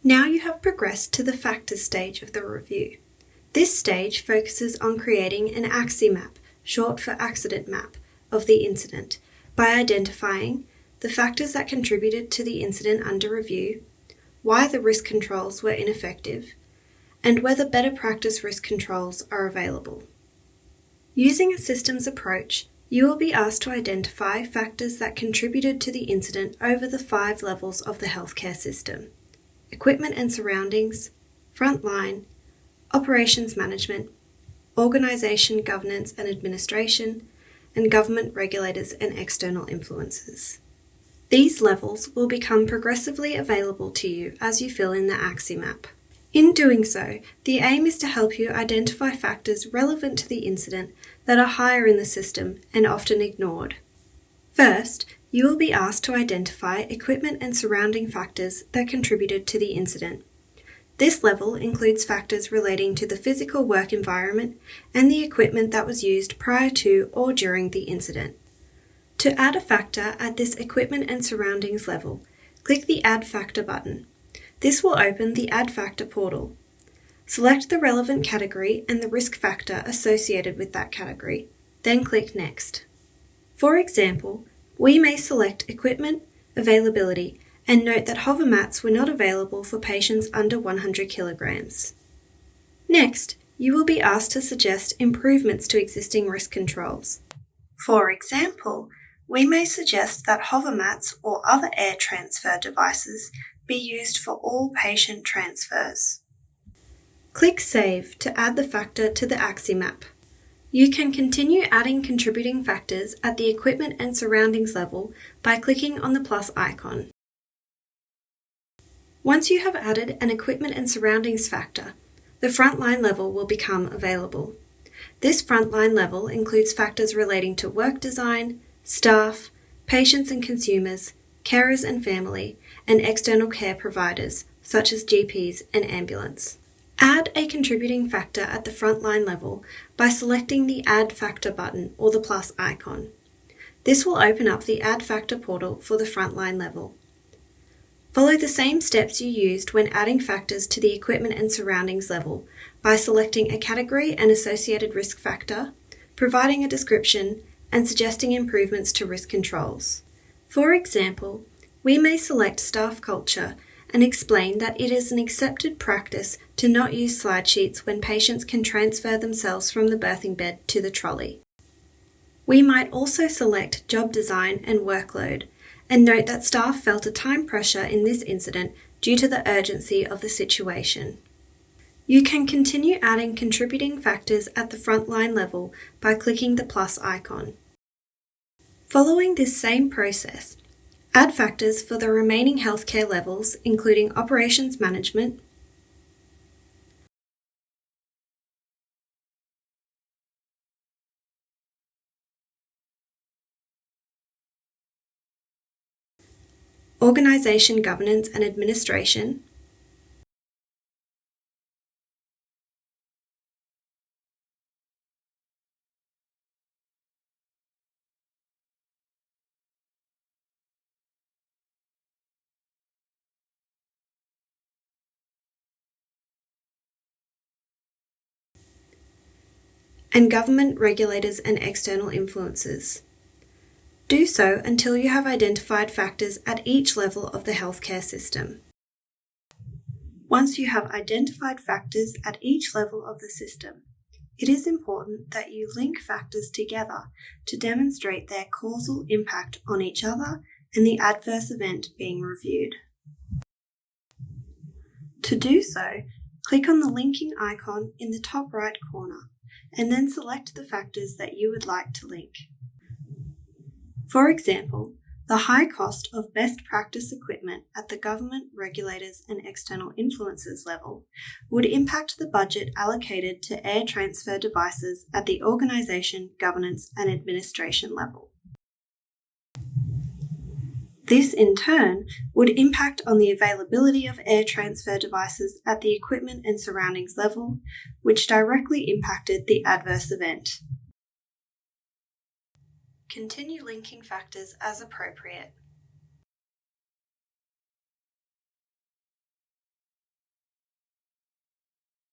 Now you have progressed to the factors stage of the review. This stage focuses on creating an ACSI map, short for accident map, of the incident by identifying the factors that contributed to the incident under review, why the risk controls were ineffective, and whether better practice risk controls are available. Using a systems approach, you will be asked to identify factors that contributed to the incident over the 5 levels of the healthcare system: equipment and surroundings, frontline, operations management, organisation, governance and administration, and government regulators and external influences. These levels will become progressively available to you as you fill in the ACSI map. In doing so, the aim is to help you identify factors relevant to the incident that are higher in the system and often ignored. First, you will be asked to identify equipment and surrounding factors that contributed to the incident. This level includes factors relating to the physical work environment and the equipment that was used prior to or during the incident. To add a factor at this equipment and surroundings level, click the Add Factor button. This will open the Add Factor portal. Select the relevant category and the risk factor associated with that category, then click Next. For example, we may select equipment, availability, and note that hover mats were not available for patients under 100 kilograms. Next, you will be asked to suggest improvements to existing risk controls. For example, we may suggest that hover mats or other air transfer devices be used for all patient transfers. Click Save to add the factor to the ACSI map. You can continue adding contributing factors at the equipment and surroundings level by clicking on the plus icon. Once you have added an equipment and surroundings factor, the frontline level will become available. This frontline level includes factors relating to work design, staff, patients and consumers, carers and family, and external care providers, such as GPs and ambulance. Add a contributing factor at the frontline level by selecting the Add Factor button or the plus icon. This will open up the Add Factor portal for the frontline level. Follow the same steps you used when adding factors to the equipment and surroundings level by selecting a category and associated risk factor, providing a description, and suggesting improvements to risk controls. For example, we may select staff culture and explain that it is an accepted practice to not use slide sheets when patients can transfer themselves from the birthing bed to the trolley. We might also select job design and workload, and note that staff felt a time pressure in this incident due to the urgency of the situation. You can continue adding contributing factors at the frontline level by clicking the plus icon. Following this same process, add factors for the remaining healthcare levels, including operations management, organisation, governance and administration, and government regulators and external influences. Do so until you have identified factors at each level of the healthcare system. Once you have identified factors at each level of the system, it is important that you link factors together to demonstrate their causal impact on each other and the adverse event being reviewed. To do so, click on the linking icon in the top right corner and then select the factors that you would like to link. For example, the high cost of best practice equipment at the government, regulators and external influences level would impact the budget allocated to air transfer devices at the organisation, governance and administration level. This in turn would impact on the availability of air transfer devices at the equipment and surroundings level, which directly impacted the adverse event. Continue linking factors as appropriate.